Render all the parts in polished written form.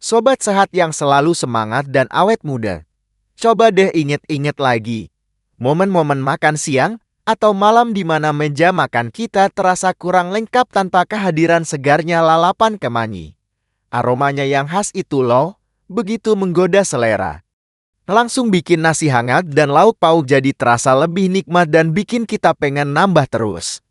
Sobat sehat yang selalu semangat dan awet muda. Coba deh inget-inget lagi. Momen-momen makan siang atau malam di mana meja makan kita terasa kurang lengkap tanpa kehadiran segarnya lalapan kemangi. Aromanya yang khas itu loh, begitu menggoda selera. Langsung bikin nasi hangat dan lauk pauk jadi terasa lebih nikmat dan bikin kita pengen nambah terus.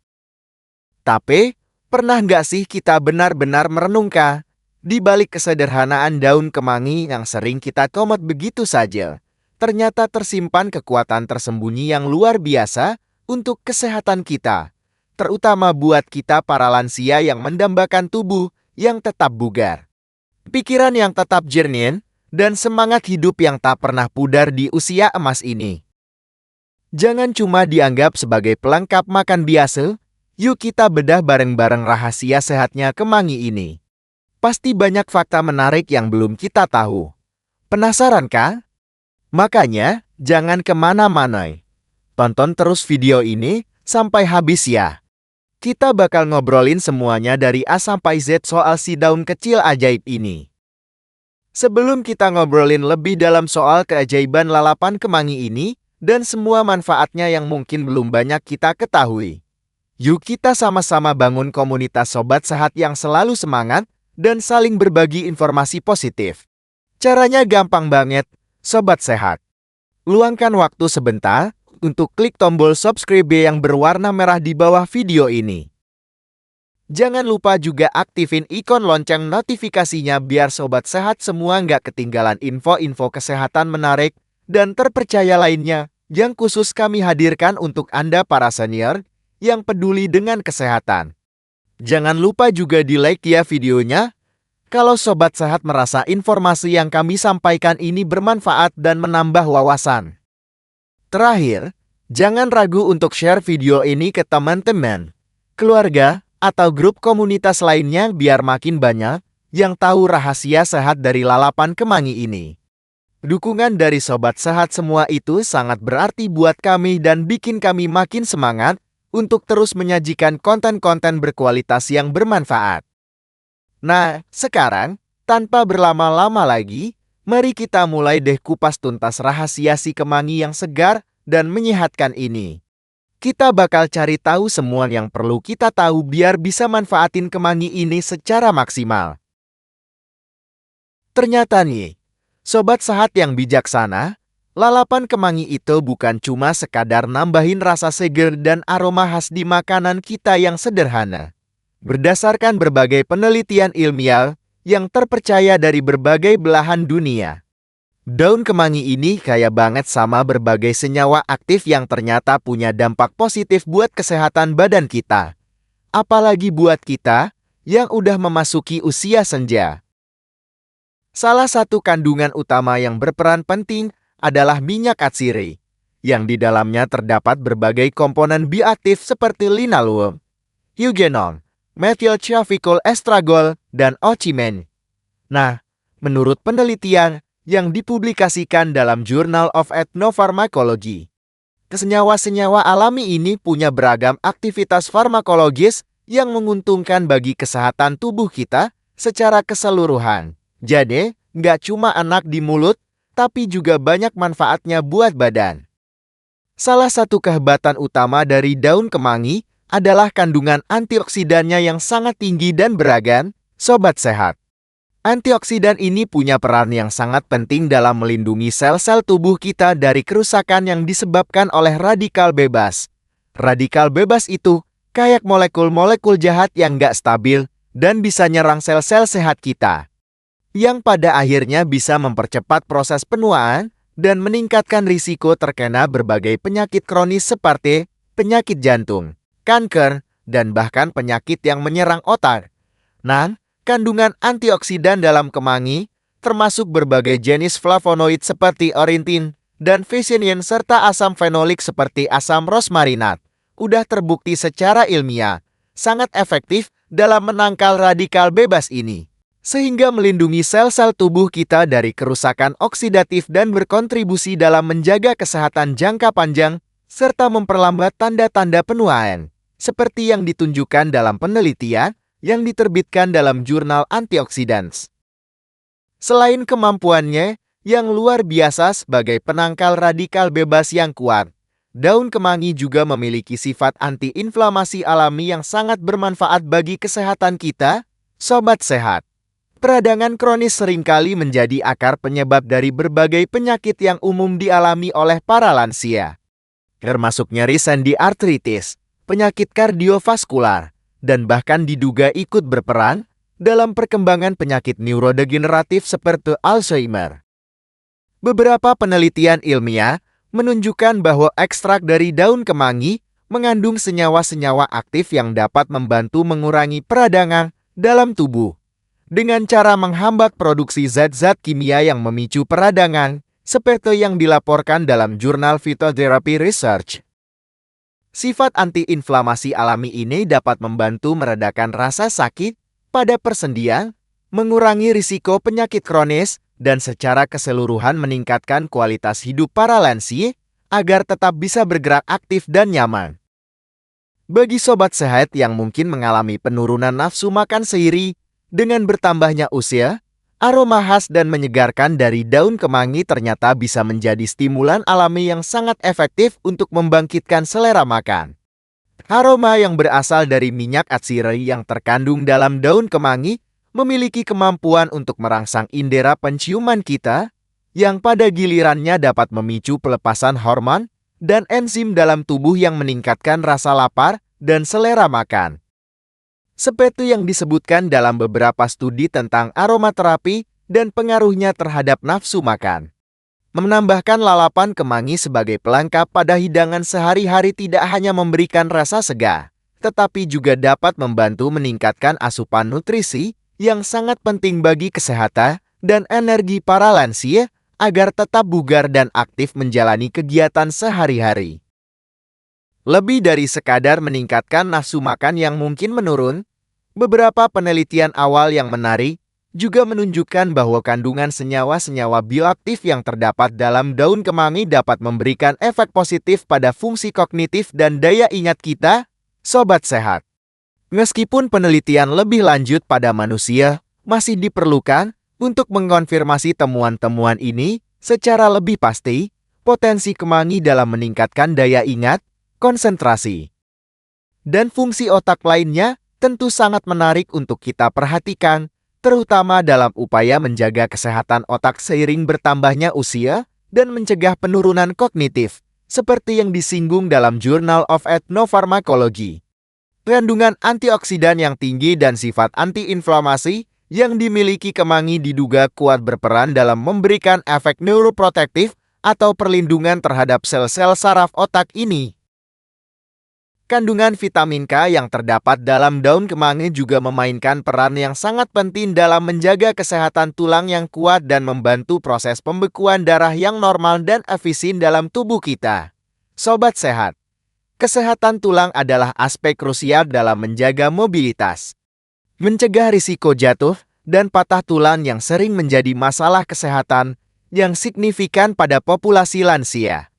Tapi, pernah nggak sih kita benar-benar merenungkan di balik kesederhanaan daun kemangi yang sering kita komat begitu saja? Ternyata tersimpan kekuatan tersembunyi yang luar biasa untuk kesehatan kita, terutama buat kita para lansia yang mendambakan tubuh yang tetap bugar, pikiran yang tetap jernih, dan semangat hidup yang tak pernah pudar di usia emas ini. Jangan cuma dianggap sebagai pelengkap makan biasa, yuk kita bedah bareng-bareng rahasia sehatnya kemangi ini. Pasti banyak fakta menarik yang belum kita tahu. Penasaran kah? Makanya, jangan kemana-mana. Tonton terus video ini sampai habis ya. Kita bakal ngobrolin semuanya dari A sampai Z soal si daun kecil ajaib ini. Sebelum kita ngobrolin lebih dalam soal keajaiban lalapan kemangi ini dan semua manfaatnya yang mungkin belum banyak kita ketahui, yuk kita sama-sama bangun komunitas sobat sehat yang selalu semangat dan saling berbagi informasi positif. Caranya gampang banget, sobat sehat. Luangkan waktu sebentar untuk klik tombol subscribe yang berwarna merah di bawah video ini. Jangan lupa juga aktifin ikon lonceng notifikasinya biar sobat sehat semua nggak ketinggalan info-info kesehatan menarik dan terpercaya lainnya yang khusus kami hadirkan untuk Anda para senior yang peduli dengan kesehatan. Jangan lupa juga di-like ya videonya kalau sobat sehat merasa informasi yang kami sampaikan ini bermanfaat dan menambah wawasan. Terakhir, jangan ragu untuk share video ini ke teman-teman, keluarga, atau grup komunitas lainnya biar makin banyak yang tahu rahasia sehat dari lalapan kemangi ini. Dukungan dari sobat sehat semua itu sangat berarti buat kami dan bikin kami makin semangat untuk terus menyajikan konten-konten berkualitas yang bermanfaat. Nah, sekarang, tanpa berlama-lama lagi, mari kita mulai deh kupas tuntas rahasia si kemangi yang segar dan menyehatkan ini. Kita bakal cari tahu semua yang perlu kita tahu biar bisa manfaatin kemangi ini secara maksimal. Ternyata nih, sobat sehat yang bijaksana, lalapan kemangi itu bukan cuma sekadar nambahin rasa seger dan aroma khas di makanan kita yang sederhana. Berdasarkan berbagai penelitian ilmiah yang terpercaya dari berbagai belahan dunia, daun kemangi ini kaya banget sama berbagai senyawa aktif yang ternyata punya dampak positif buat kesehatan badan kita. Apalagi buat kita yang udah memasuki usia senja. Salah satu kandungan utama yang berperan penting adalah minyak atsiri, yang di dalamnya terdapat berbagai komponen bioaktif seperti linalool, eugenol, methylchaficol estragol, dan ocimene. Nah, menurut penelitian yang dipublikasikan dalam Journal of Ethnopharmacology, senyawa-senyawa alami ini punya beragam aktivitas farmakologis yang menguntungkan bagi kesehatan tubuh kita secara keseluruhan. Jadi, nggak cuma enak di mulut, tapi juga banyak manfaatnya buat badan. Salah satu kehebatan utama dari daun kemangi adalah kandungan antioksidannya yang sangat tinggi dan beragam, sobat sehat. Antioksidan ini punya peran yang sangat penting dalam melindungi sel-sel tubuh kita dari kerusakan yang disebabkan oleh radikal bebas. Radikal bebas itu kayak molekul-molekul jahat yang nggak stabil dan bisa nyerang sel-sel sehat kita, yang pada akhirnya bisa mempercepat proses penuaan dan meningkatkan risiko terkena berbagai penyakit kronis seperti penyakit jantung, kanker, dan bahkan penyakit yang menyerang otak. Nah, kandungan antioksidan dalam kemangi, termasuk berbagai jenis flavonoid seperti orintin dan vicenin serta asam fenolik seperti asam rosmarinat, udah terbukti secara ilmiah, sangat efektif dalam menangkal radikal bebas ini, sehingga melindungi sel-sel tubuh kita dari kerusakan oksidatif dan berkontribusi dalam menjaga kesehatan jangka panjang, serta memperlambat tanda-tanda penuaan, seperti yang ditunjukkan dalam penelitian yang diterbitkan dalam jurnal Antioxidants. Selain kemampuannya yang luar biasa sebagai penangkal radikal bebas yang kuat, daun kemangi juga memiliki sifat anti-inflamasi alami yang sangat bermanfaat bagi kesehatan kita, sobat sehat. Peradangan kronis seringkali menjadi akar penyebab dari berbagai penyakit yang umum dialami oleh para lansia, termasuk nyeri sendi, artritis, penyakit kardiovaskular, dan bahkan diduga ikut berperan dalam perkembangan penyakit neurodegeneratif seperti Alzheimer. Beberapa penelitian ilmiah menunjukkan bahwa ekstrak dari daun kemangi mengandung senyawa-senyawa aktif yang dapat membantu mengurangi peradangan dalam tubuh dengan cara menghambat produksi zat-zat kimia yang memicu peradangan, seperti yang dilaporkan dalam jurnal Phytotherapy Research. Sifat anti-inflamasi alami ini dapat membantu meredakan rasa sakit pada persendian, mengurangi risiko penyakit kronis, dan secara keseluruhan meningkatkan kualitas hidup para lansia agar tetap bisa bergerak aktif dan nyaman. Bagi sobat sehat yang mungkin mengalami penurunan nafsu makan seiring dengan bertambahnya usia, aroma khas dan menyegarkan dari daun kemangi ternyata bisa menjadi stimulan alami yang sangat efektif untuk membangkitkan selera makan. Aroma yang berasal dari minyak atsiri yang terkandung dalam daun kemangi memiliki kemampuan untuk merangsang indera penciuman kita, yang pada gilirannya dapat memicu pelepasan hormon dan enzim dalam tubuh yang meningkatkan rasa lapar dan selera makan. Seperti yang disebutkan dalam beberapa studi tentang aromaterapi dan pengaruhnya terhadap nafsu makan. Menambahkan lalapan kemangi sebagai pelengkap pada hidangan sehari-hari tidak hanya memberikan rasa segar, tetapi juga dapat membantu meningkatkan asupan nutrisi yang sangat penting bagi kesehatan dan energi para lansia agar tetap bugar dan aktif menjalani kegiatan sehari-hari. Lebih dari sekadar meningkatkan nafsu makan yang mungkin menurun, beberapa penelitian awal yang menarik juga menunjukkan bahwa kandungan senyawa-senyawa bioaktif yang terdapat dalam daun kemangi dapat memberikan efek positif pada fungsi kognitif dan daya ingat kita, sobat sehat. Meskipun penelitian lebih lanjut pada manusia masih diperlukan untuk mengkonfirmasi temuan-temuan ini secara lebih pasti, potensi kemangi dalam meningkatkan daya ingat, konsentrasi, dan fungsi otak lainnya tentu sangat menarik untuk kita perhatikan, terutama dalam upaya menjaga kesehatan otak seiring bertambahnya usia dan mencegah penurunan kognitif, seperti yang disinggung dalam Journal of Ethnopharmacology. Kandungan antioksidan yang tinggi dan sifat antiinflamasi yang dimiliki kemangi diduga kuat berperan dalam memberikan efek neuroprotektif atau perlindungan terhadap sel-sel saraf otak ini. Kandungan vitamin K yang terdapat dalam daun kemangi juga memainkan peran yang sangat penting dalam menjaga kesehatan tulang yang kuat dan membantu proses pembekuan darah yang normal dan efisien dalam tubuh kita. Sobat sehat, kesehatan tulang adalah aspek krusial dalam menjaga mobilitas, mencegah risiko jatuh, dan patah tulang yang sering menjadi masalah kesehatan yang signifikan pada populasi lansia.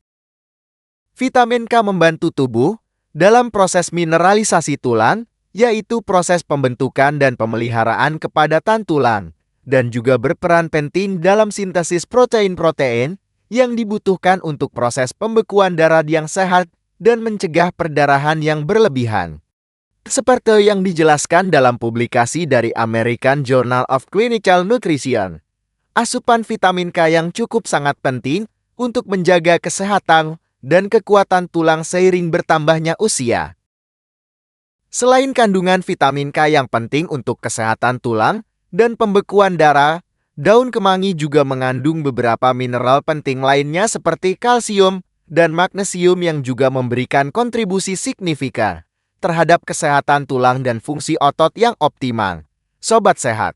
Vitamin K membantu tubuh dalam proses mineralisasi tulang, yaitu proses pembentukan dan pemeliharaan kepadatan tulang, dan juga berperan penting dalam sintesis protein-protein yang dibutuhkan untuk proses pembekuan darah yang sehat dan mencegah perdarahan yang berlebihan. Seperti yang dijelaskan dalam publikasi dari American Journal of Clinical Nutrition, asupan vitamin K yang cukup sangat penting untuk menjaga kesehatan dan kekuatan tulang seiring bertambahnya usia. Selain kandungan vitamin K yang penting untuk kesehatan tulang dan pembekuan darah, daun kemangi juga mengandung beberapa mineral penting lainnya seperti kalsium dan magnesium yang juga memberikan kontribusi signifikan terhadap kesehatan tulang dan fungsi otot yang optimal. Sobat sehat,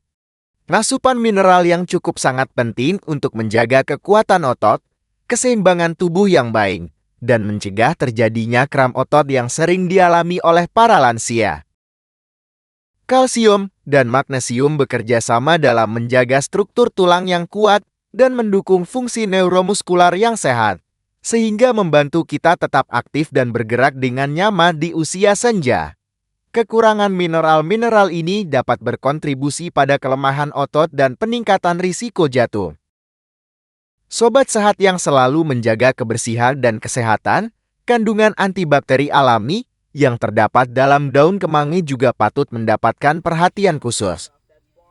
asupan mineral yang cukup sangat penting untuk menjaga kekuatan otot, keseimbangan tubuh yang baik, dan mencegah terjadinya kram otot yang sering dialami oleh para lansia. Kalsium dan magnesium bekerja sama dalam menjaga struktur tulang yang kuat dan mendukung fungsi neuromuskular yang sehat, sehingga membantu kita tetap aktif dan bergerak dengan nyaman di usia senja. Kekurangan mineral-mineral ini dapat berkontribusi pada kelemahan otot dan peningkatan risiko jatuh. Sobat sehat yang selalu menjaga kebersihan dan kesehatan, kandungan antibakteri alami yang terdapat dalam daun kemangi juga patut mendapatkan perhatian khusus.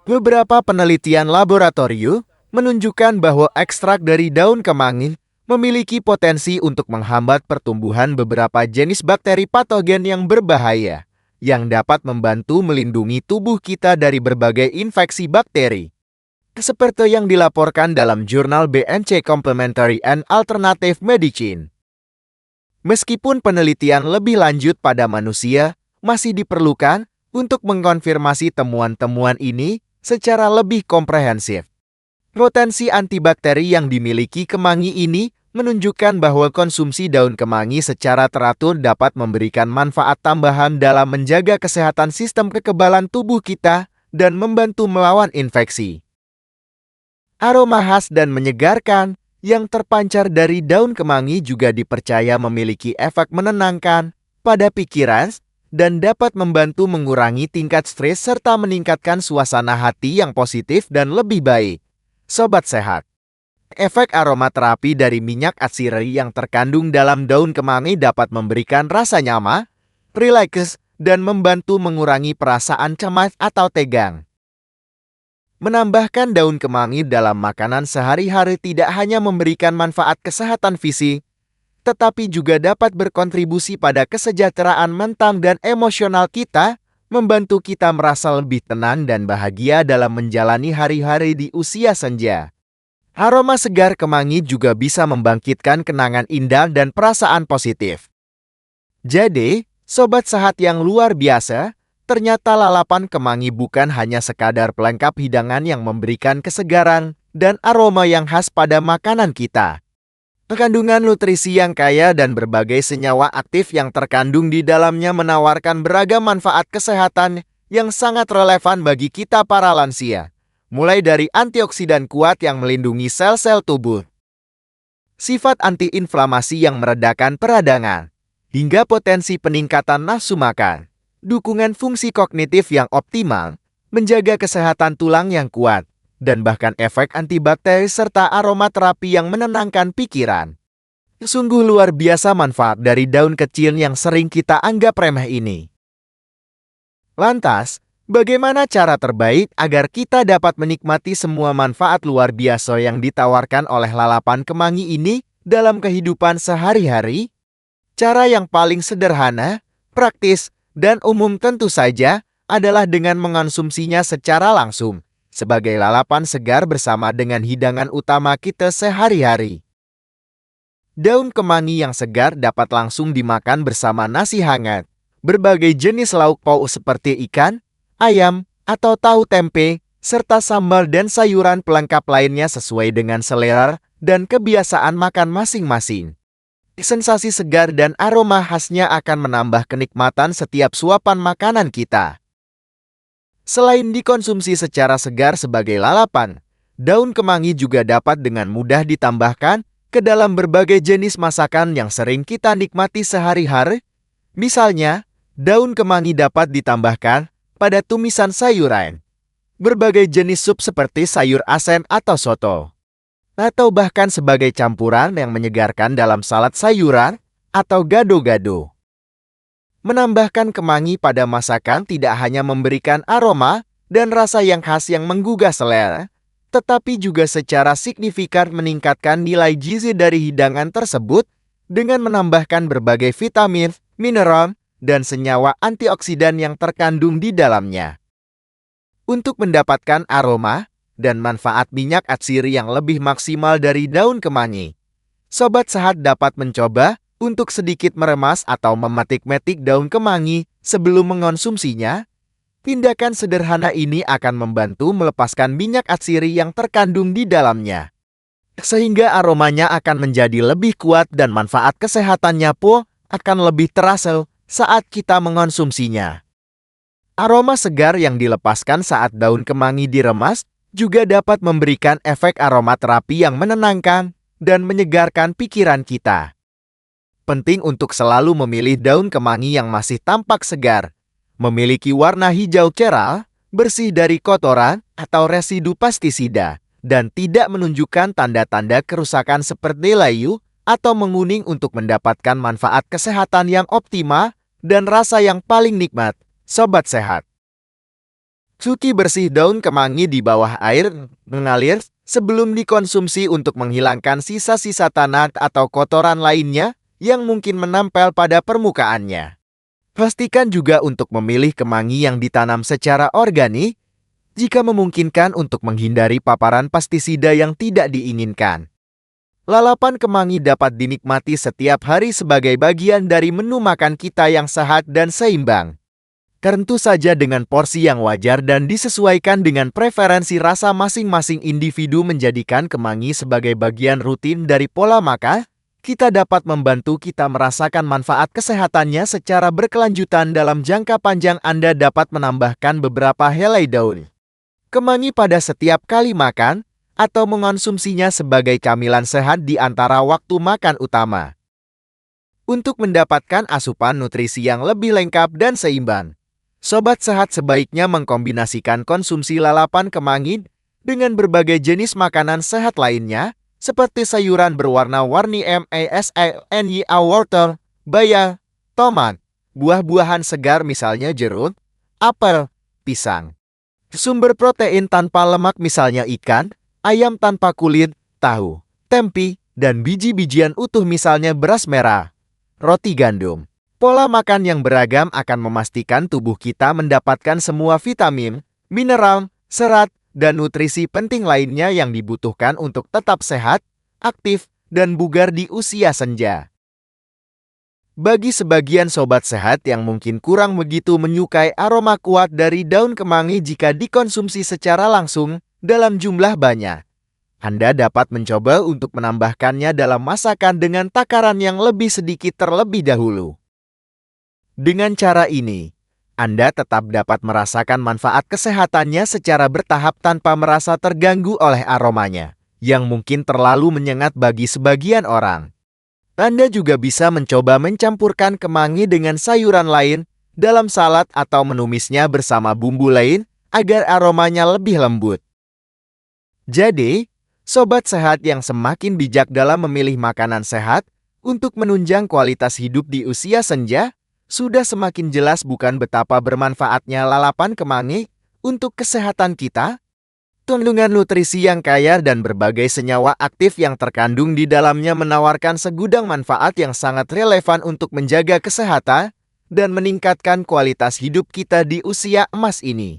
Beberapa penelitian laboratorium menunjukkan bahwa ekstrak dari daun kemangi memiliki potensi untuk menghambat pertumbuhan beberapa jenis bakteri patogen yang berbahaya, yang dapat membantu melindungi tubuh kita dari berbagai infeksi bakteri. Seperti yang dilaporkan dalam jurnal BMC Complementary and Alternative Medicine. Meskipun penelitian lebih lanjut pada manusia masih diperlukan untuk mengkonfirmasi temuan-temuan ini secara lebih komprehensif. Potensi antibakteri yang dimiliki kemangi ini menunjukkan bahwa konsumsi daun kemangi secara teratur dapat memberikan manfaat tambahan dalam menjaga kesehatan sistem kekebalan tubuh kita dan membantu melawan infeksi. Aroma khas dan menyegarkan yang terpancar dari daun kemangi juga dipercaya memiliki efek menenangkan pada pikiran dan dapat membantu mengurangi tingkat stres serta meningkatkan suasana hati yang positif dan lebih baik. Sobat sehat, efek aromaterapi dari minyak atsiri yang terkandung dalam daun kemangi dapat memberikan rasa nyaman, rileks, dan membantu mengurangi perasaan cemas atau tegang. Menambahkan daun kemangi dalam makanan sehari-hari tidak hanya memberikan manfaat kesehatan fisik, tetapi juga dapat berkontribusi pada kesejahteraan mental dan emosional kita, membantu kita merasa lebih tenang dan bahagia dalam menjalani hari-hari di usia senja. Aroma segar kemangi juga bisa membangkitkan kenangan indah dan perasaan positif. Jadi, sobat sehat yang luar biasa, ternyata lalapan kemangi bukan hanya sekadar pelengkap hidangan yang memberikan kesegaran dan aroma yang khas pada makanan kita. Kandungan nutrisi yang kaya dan berbagai senyawa aktif yang terkandung di dalamnya menawarkan beragam manfaat kesehatan yang sangat relevan bagi kita para lansia. Mulai dari antioksidan kuat yang melindungi sel-sel tubuh, sifat antiinflamasi yang meredakan peradangan, hingga potensi peningkatan nafsu makan, dukungan fungsi kognitif yang optimal, menjaga kesehatan tulang yang kuat, dan bahkan efek antibakteri serta aromaterapi yang menenangkan pikiran. Sungguh luar biasa manfaat dari daun kecil yang sering kita anggap remeh ini. Lantas, bagaimana cara terbaik agar kita dapat menikmati semua manfaat luar biasa yang ditawarkan oleh lalapan kemangi ini dalam kehidupan sehari-hari? Cara yang paling sederhana, praktis, dan umum tentu saja adalah dengan mengonsumsinya secara langsung, sebagai lalapan segar bersama dengan hidangan utama kita sehari-hari. Daun kemangi yang segar dapat langsung dimakan bersama nasi hangat, berbagai jenis lauk pauk seperti ikan, ayam, atau tahu tempe, serta sambal dan sayuran pelengkap lainnya sesuai dengan selera dan kebiasaan makan masing-masing. Sensasi segar dan aroma khasnya akan menambah kenikmatan setiap suapan makanan kita. Selain dikonsumsi secara segar sebagai lalapan, daun kemangi juga dapat dengan mudah ditambahkan ke dalam berbagai jenis masakan yang sering kita nikmati sehari-hari. Misalnya, daun kemangi dapat ditambahkan pada tumisan sayuran, berbagai jenis sup seperti sayur asem atau soto, atau bahkan sebagai campuran yang menyegarkan dalam salad sayuran atau gado-gado. Menambahkan kemangi pada masakan tidak hanya memberikan aroma dan rasa yang khas yang menggugah selera, tetapi juga secara signifikan meningkatkan nilai gizi dari hidangan tersebut dengan menambahkan berbagai vitamin, mineral, dan senyawa antioksidan yang terkandung di dalamnya. Untuk mendapatkan aroma dan manfaat minyak atsiri yang lebih maksimal dari daun kemangi, sobat sehat dapat mencoba untuk sedikit meremas atau memetik-metik daun kemangi sebelum mengonsumsinya. Tindakan sederhana ini akan membantu melepaskan minyak atsiri yang terkandung di dalamnya, sehingga aromanya akan menjadi lebih kuat dan manfaat kesehatannya pun akan lebih terasa saat kita mengonsumsinya. Aroma segar yang dilepaskan saat daun kemangi diremas juga dapat memberikan efek aromaterapi yang menenangkan dan menyegarkan pikiran kita. Penting untuk selalu memilih daun kemangi yang masih tampak segar, Memiliki warna hijau cerah, bersih dari kotoran atau residu pestisida, dan tidak menunjukkan tanda-tanda kerusakan seperti layu atau menguning untuk mendapatkan manfaat kesehatan yang optimal dan rasa yang paling nikmat. Sobat sehat, cuci bersih daun kemangi di bawah air mengalir sebelum dikonsumsi untuk menghilangkan sisa-sisa tanah atau kotoran lainnya yang mungkin menempel pada permukaannya. Pastikan juga untuk memilih kemangi yang ditanam secara organik jika memungkinkan untuk menghindari paparan pestisida yang tidak diinginkan. Lalapan kemangi dapat dinikmati setiap hari sebagai bagian dari menu makan kita yang sehat dan seimbang. Tentu saja dengan porsi yang wajar dan disesuaikan dengan preferensi rasa masing-masing individu. Menjadikan kemangi sebagai bagian rutin dari pola makan, kita dapat membantu kita merasakan manfaat kesehatannya secara berkelanjutan dalam jangka panjang. Anda dapat menambahkan beberapa helai daun kemangi pada setiap kali makan, atau mengonsumsinya sebagai camilan sehat di antara waktu makan utama. Untuk mendapatkan asupan nutrisi yang lebih lengkap dan seimbang, sobat sehat sebaiknya mengkombinasikan konsumsi lalapan kemangi dengan berbagai jenis makanan sehat lainnya, seperti sayuran berwarna-warni wortel, bayam, tomat, buah-buahan segar misalnya jeruk, apel, pisang. Sumber protein tanpa lemak misalnya ikan, ayam tanpa kulit, tahu, tempe, dan biji-bijian utuh misalnya beras merah, roti gandum. Pola makan yang beragam akan memastikan tubuh kita mendapatkan semua vitamin, mineral, serat, dan nutrisi penting lainnya yang dibutuhkan untuk tetap sehat, aktif, dan bugar di usia senja. Bagi sebagian sobat sehat yang mungkin kurang begitu menyukai aroma kuat dari daun kemangi jika dikonsumsi secara langsung dalam jumlah banyak, Anda dapat mencoba untuk menambahkannya dalam masakan dengan takaran yang lebih sedikit terlebih dahulu. Dengan cara ini, Anda tetap dapat merasakan manfaat kesehatannya secara bertahap tanpa merasa terganggu oleh aromanya, yang mungkin terlalu menyengat bagi sebagian orang. Anda juga bisa mencoba mencampurkan kemangi dengan sayuran lain dalam salad atau menumisnya bersama bumbu lain agar aromanya lebih lembut. Jadi, sobat sehat yang semakin bijak dalam memilih makanan sehat untuk menunjang kualitas hidup di usia senja, sudah semakin jelas bukan betapa bermanfaatnya lalapan kemangi untuk kesehatan kita. Kandungan nutrisi yang kaya dan berbagai senyawa aktif yang terkandung di dalamnya menawarkan segudang manfaat yang sangat relevan untuk menjaga kesehatan dan meningkatkan kualitas hidup kita di usia emas ini.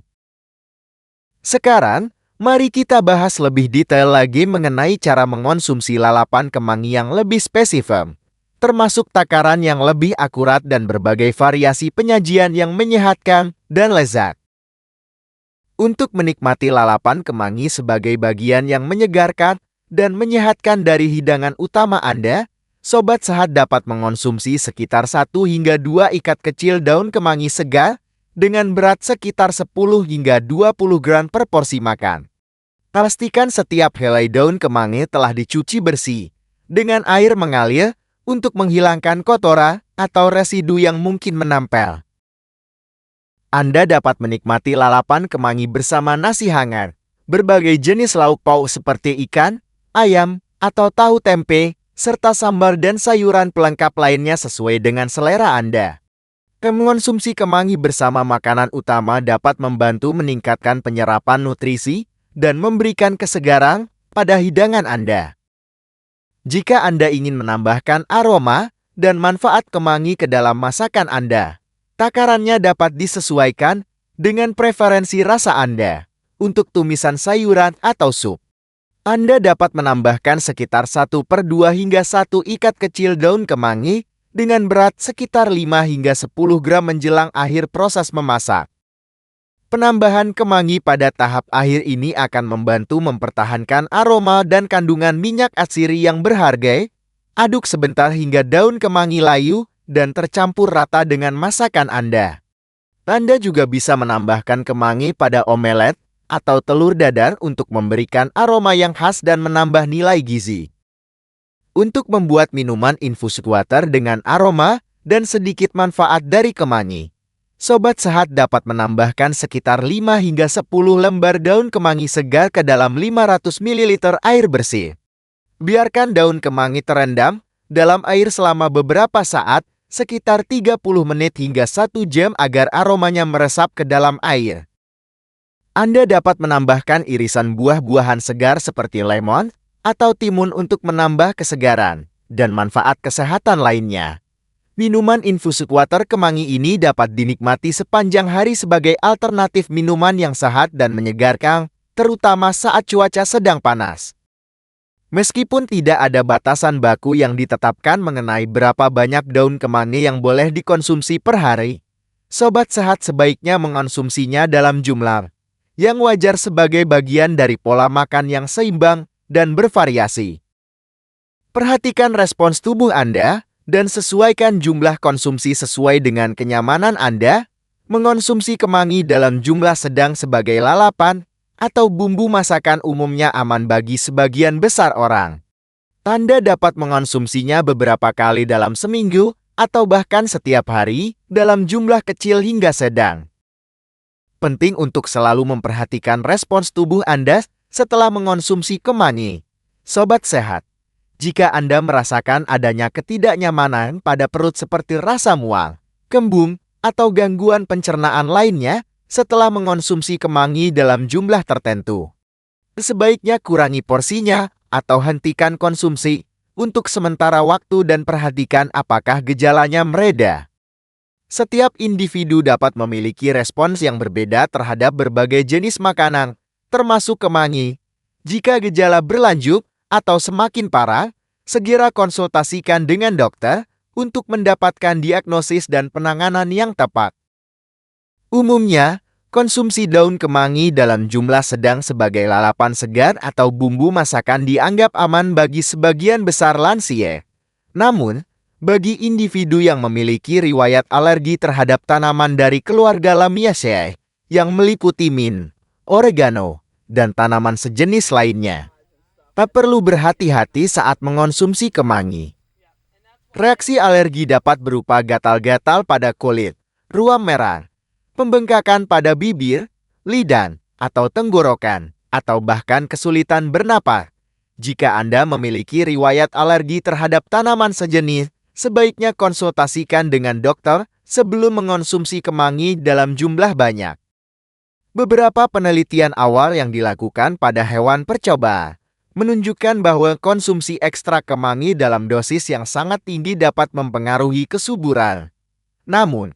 Sekarang, mari kita bahas lebih detail lagi mengenai cara mengonsumsi lalapan kemangi yang lebih spesifik, termasuk takaran yang lebih akurat dan berbagai variasi penyajian yang menyehatkan dan lezat. Untuk menikmati lalapan kemangi sebagai bagian yang menyegarkan dan menyehatkan dari hidangan utama Anda, sobat sehat dapat mengonsumsi sekitar 1 hingga 2 ikat kecil daun kemangi segar dengan berat sekitar 10 hingga 20 gram per porsi makan. Pastikan setiap helai daun kemangi telah dicuci bersih dengan air mengalir untuk menghilangkan kotoran atau residu yang mungkin menempel. Anda dapat menikmati lalapan kemangi bersama nasi hangat, berbagai jenis lauk pauk seperti ikan, ayam, atau tahu tempe, serta sambal dan sayuran pelengkap lainnya sesuai dengan selera Anda. Mengonsumsi kemangi bersama makanan utama dapat membantu meningkatkan penyerapan nutrisi dan memberikan kesegaran pada hidangan Anda. Jika Anda ingin menambahkan aroma dan manfaat kemangi ke dalam masakan Anda, takarannya dapat disesuaikan dengan preferensi rasa Anda. Untuk tumisan sayuran atau sup, Anda dapat menambahkan sekitar 1/2 hingga 1 ikat kecil daun kemangi dengan berat sekitar 5 hingga 10 gram menjelang akhir proses memasak. Penambahan kemangi pada tahap akhir ini akan membantu mempertahankan aroma dan kandungan minyak atsiri yang berharga. Aduk sebentar hingga daun kemangi layu dan tercampur rata dengan masakan Anda. Anda juga bisa menambahkan kemangi pada omelet atau telur dadar untuk memberikan aroma yang khas dan menambah nilai gizi. Untuk membuat minuman infused water dengan aroma dan sedikit manfaat dari kemangi, Sobat Sehat dapat menambahkan sekitar 5 hingga 10 lembar daun kemangi segar ke dalam 500 ml air bersih. Biarkan daun kemangi terendam dalam air selama beberapa saat, sekitar 30 menit hingga 1 jam agar aromanya meresap ke dalam air. Anda dapat menambahkan irisan buah-buahan segar seperti lemon atau timun untuk menambah kesegaran dan manfaat kesehatan lainnya. Minuman infused water kemangi ini dapat dinikmati sepanjang hari sebagai alternatif minuman yang sehat dan menyegarkan, terutama saat cuaca sedang panas. Meskipun tidak ada batasan baku yang ditetapkan mengenai berapa banyak daun kemangi yang boleh dikonsumsi per hari, Sobat Sehat sebaiknya mengonsumsinya dalam jumlah yang wajar sebagai bagian dari pola makan yang seimbang dan bervariasi. Perhatikan respons tubuh Anda dan sesuaikan jumlah konsumsi sesuai dengan kenyamanan Anda. Mengonsumsi kemangi dalam jumlah sedang sebagai lalapan atau bumbu masakan umumnya aman bagi sebagian besar orang. Anda dapat mengonsumsinya beberapa kali dalam seminggu atau bahkan setiap hari dalam jumlah kecil hingga sedang. Penting untuk selalu memperhatikan respons tubuh Anda setelah mengonsumsi kemangi. Sobat Sehat, jika Anda merasakan adanya ketidaknyamanan pada perut seperti rasa mual, kembung, atau gangguan pencernaan lainnya setelah mengonsumsi kemangi dalam jumlah tertentu, sebaiknya kurangi porsinya atau hentikan konsumsi untuk sementara waktu dan perhatikan apakah gejalanya mereda. Setiap individu dapat memiliki respons yang berbeda terhadap berbagai jenis makanan, termasuk kemangi. Jika gejala berlanjut atau semakin parah, segera konsultasikan dengan dokter untuk mendapatkan diagnosis dan penanganan yang tepat. Umumnya, konsumsi daun kemangi dalam jumlah sedang sebagai lalapan segar atau bumbu masakan dianggap aman bagi sebagian besar lansia. Namun, bagi individu yang memiliki riwayat alergi terhadap tanaman dari keluarga Lamiaceae yang meliputi mint, oregano, dan tanaman sejenis lainnya, tak perlu berhati-hati saat mengonsumsi kemangi. Reaksi alergi dapat berupa gatal-gatal pada kulit, ruam merah, pembengkakan pada bibir, lidah, atau tenggorokan, atau bahkan kesulitan bernapas. Jika Anda memiliki riwayat alergi terhadap tanaman sejenis, sebaiknya konsultasikan dengan dokter sebelum mengonsumsi kemangi dalam jumlah banyak. Beberapa penelitian awal yang dilakukan pada hewan percobaan menunjukkan bahwa konsumsi ekstra kemangi dalam dosis yang sangat tinggi dapat mempengaruhi kesuburan. Namun,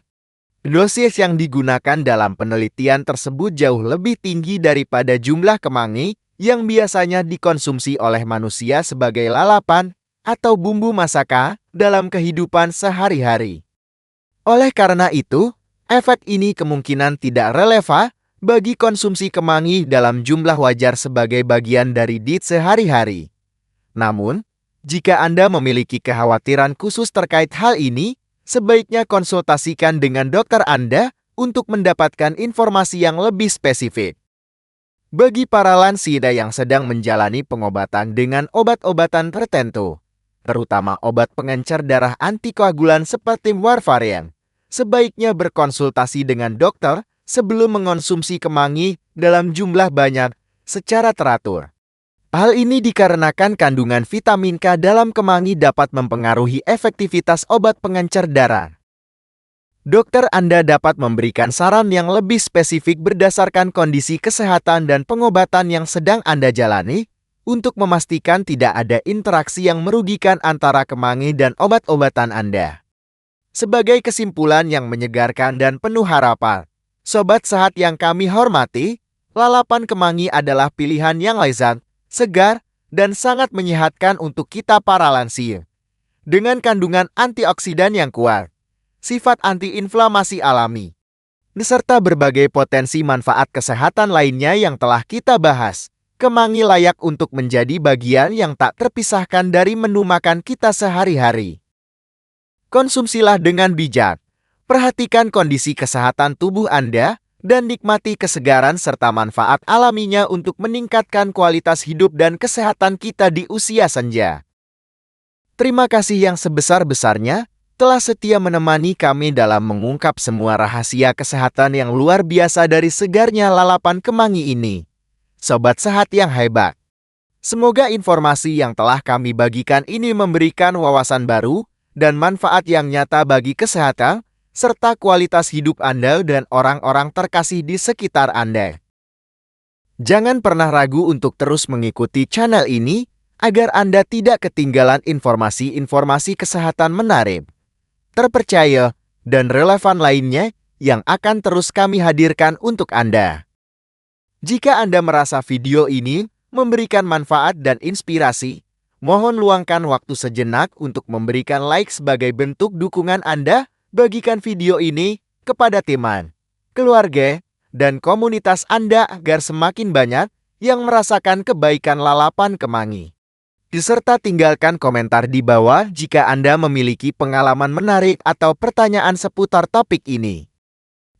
dosis yang digunakan dalam penelitian tersebut jauh lebih tinggi daripada jumlah kemangi yang biasanya dikonsumsi oleh manusia sebagai lalapan atau bumbu masakan dalam kehidupan sehari-hari. Oleh karena itu, efek ini kemungkinan tidak relevan bagi konsumsi kemangi dalam jumlah wajar sebagai bagian dari diet sehari-hari. Namun, jika Anda memiliki kekhawatiran khusus terkait hal ini, sebaiknya konsultasikan dengan dokter Anda untuk mendapatkan informasi yang lebih spesifik. Bagi para lansia yang sedang menjalani pengobatan dengan obat-obatan tertentu, terutama obat pengencer darah antikoagulan seperti warfarin, sebaiknya berkonsultasi dengan dokter sebelum mengonsumsi kemangi dalam jumlah banyak secara teratur. Hal ini dikarenakan kandungan vitamin K dalam kemangi dapat mempengaruhi efektivitas obat pengencer darah. Dokter Anda dapat memberikan saran yang lebih spesifik berdasarkan kondisi kesehatan dan pengobatan yang sedang Anda jalani untuk memastikan tidak ada interaksi yang merugikan antara kemangi dan obat-obatan Anda. Sebagai kesimpulan yang menyegarkan dan penuh harapan, Sobat Sehat yang kami hormati, lalapan kemangi adalah pilihan yang lezat, segar, dan sangat menyehatkan untuk kita para lansia. Dengan kandungan antioksidan yang kuat, sifat antiinflamasi alami, beserta berbagai potensi manfaat kesehatan lainnya yang telah kita bahas, kemangi layak untuk menjadi bagian yang tak terpisahkan dari menu makan kita sehari-hari. Konsumsilah dengan bijak. Perhatikan kondisi kesehatan tubuh Anda dan nikmati kesegaran serta manfaat alaminya untuk meningkatkan kualitas hidup dan kesehatan kita di usia senja. Terima kasih yang sebesar-besarnya telah setia menemani kami dalam mengungkap semua rahasia kesehatan yang luar biasa dari segarnya lalapan kemangi ini. Sobat sehat yang hebat, semoga informasi yang telah kami bagikan ini memberikan wawasan baru dan manfaat yang nyata bagi kesehatan, serta kualitas hidup Anda dan orang-orang terkasih di sekitar Anda. Jangan pernah ragu untuk terus mengikuti channel ini, agar Anda tidak ketinggalan informasi-informasi kesehatan menarik, terpercaya, dan relevan lainnya yang akan terus kami hadirkan untuk Anda. Jika Anda merasa video ini memberikan manfaat dan inspirasi, mohon luangkan waktu sejenak untuk memberikan like sebagai bentuk dukungan Anda. Bagikan video ini kepada teman, keluarga, dan komunitas Anda agar semakin banyak yang merasakan kebaikan lalapan kemangi. Serta tinggalkan komentar di bawah jika Anda memiliki pengalaman menarik atau pertanyaan seputar topik ini.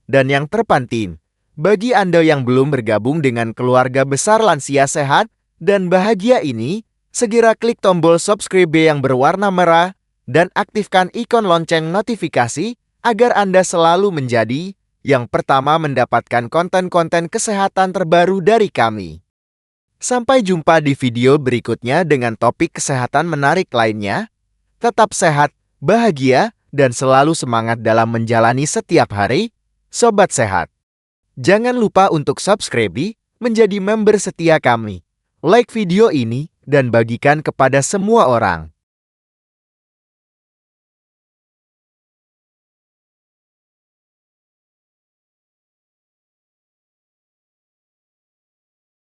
Dan yang terpenting, bagi Anda yang belum bergabung dengan keluarga besar lansia sehat dan bahagia ini, segera klik tombol subscribe yang berwarna merah dan aktifkan ikon lonceng notifikasi agar Anda selalu menjadi yang pertama mendapatkan konten-konten kesehatan terbaru dari kami. Sampai jumpa di video berikutnya dengan topik kesehatan menarik lainnya. Tetap sehat, bahagia, dan selalu semangat dalam menjalani setiap hari, Sobat Sehat. Jangan lupa untuk subscribe, menjadi member setia kami. Like video ini, dan bagikan kepada semua orang.